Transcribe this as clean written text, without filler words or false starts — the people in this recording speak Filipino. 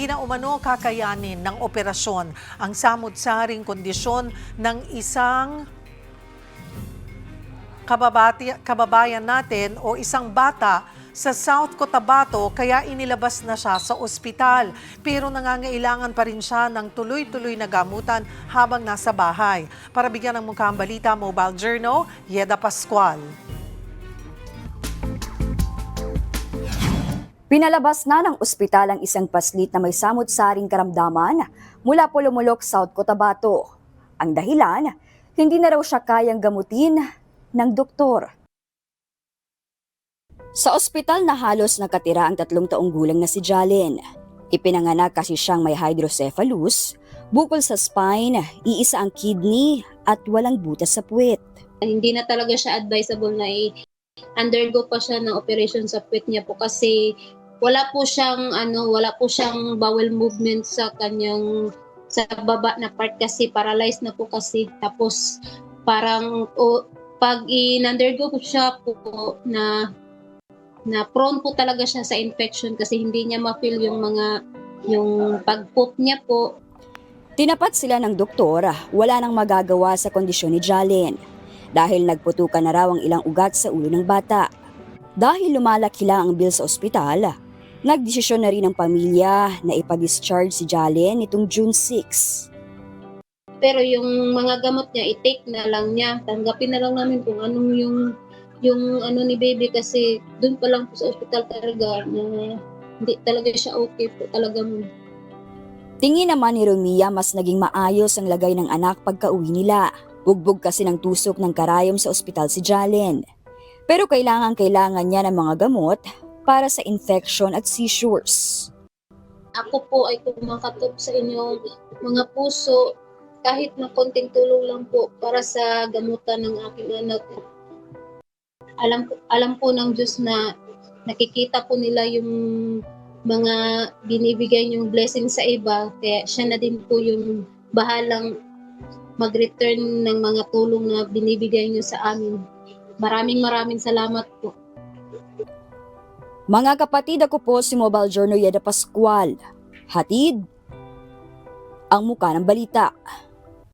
hindi na umano kakayanin ng operasyon ang samut-saring kondisyon ng isang kababayan natin o isang bata sa South Cotabato kaya inilabas na siya sa ospital. Pero nangangailangan pa rin siya ng tuloy-tuloy na gamutan habang nasa bahay. Para bigyan ng mukhang balita, Mobile Journal, Yeda Pascual. Pinalabas na ng ospital ang isang paslit na may samut-saring karamdaman mula Pulumulok, South Cotabato. Ang dahilan, hindi na raw siya kayang gamutin ng doktor. Sa ospital na halos nakatira ang 3 taong gulang na si Jalen. Ipinanganak kasi siyang may hydrocephalus, bukol sa spine, iisa ang kidney at walang butas sa puwet. Hindi na talaga siya advisable na undergo pa siya ng operation sa puwet niya po kasi wala po siyang bowel movement sa kanyang sa baba na part kasi paralyzed na po kasi. Tapos parang pag in-undergo po siya po na prone po talaga siya sa infection kasi hindi niya ma-feel yung pag-poop niya po. Tinapat sila ng doktor, wala nang magagawa sa kondisyon ni Jalen dahil nagputukan na raw ang ilang ugat sa ulo ng bata. Dahil lumalaki lang ang bill sa ospital, nagdesisyon na rin ang pamilya na ipa-discharge si Jalen nitong June 6. Pero yung mga gamot niya, i-take na lang niya. Tanggapin na lang namin kung anong yung ni baby kasi doon pa lang po sa ospital talaga na hindi talaga siya okay po talaga mo. Tingin naman ni Romia mas naging maayos ang lagay ng anak pagka-uwi nila. Bugbog kasi ng tusok ng karayom sa ospital si Jalen. Pero kailangan niya ng mga gamot para sa infection at seizures. Ako po ay kumakatop sa inyong mga puso kahit na konting tulong lang po para sa gamutan ng aking anak. Alam po ng Diyos na nakikita po nila yung mga binibigay niyong blessing sa iba, kaya siya na din po yung bahalang mag-return ng mga tulong na binibigay niyo sa amin. Maraming salamat po. Mga kapatid, ako po si Mobile Journal Yeda Pascual. Hatid ang muka ng balita.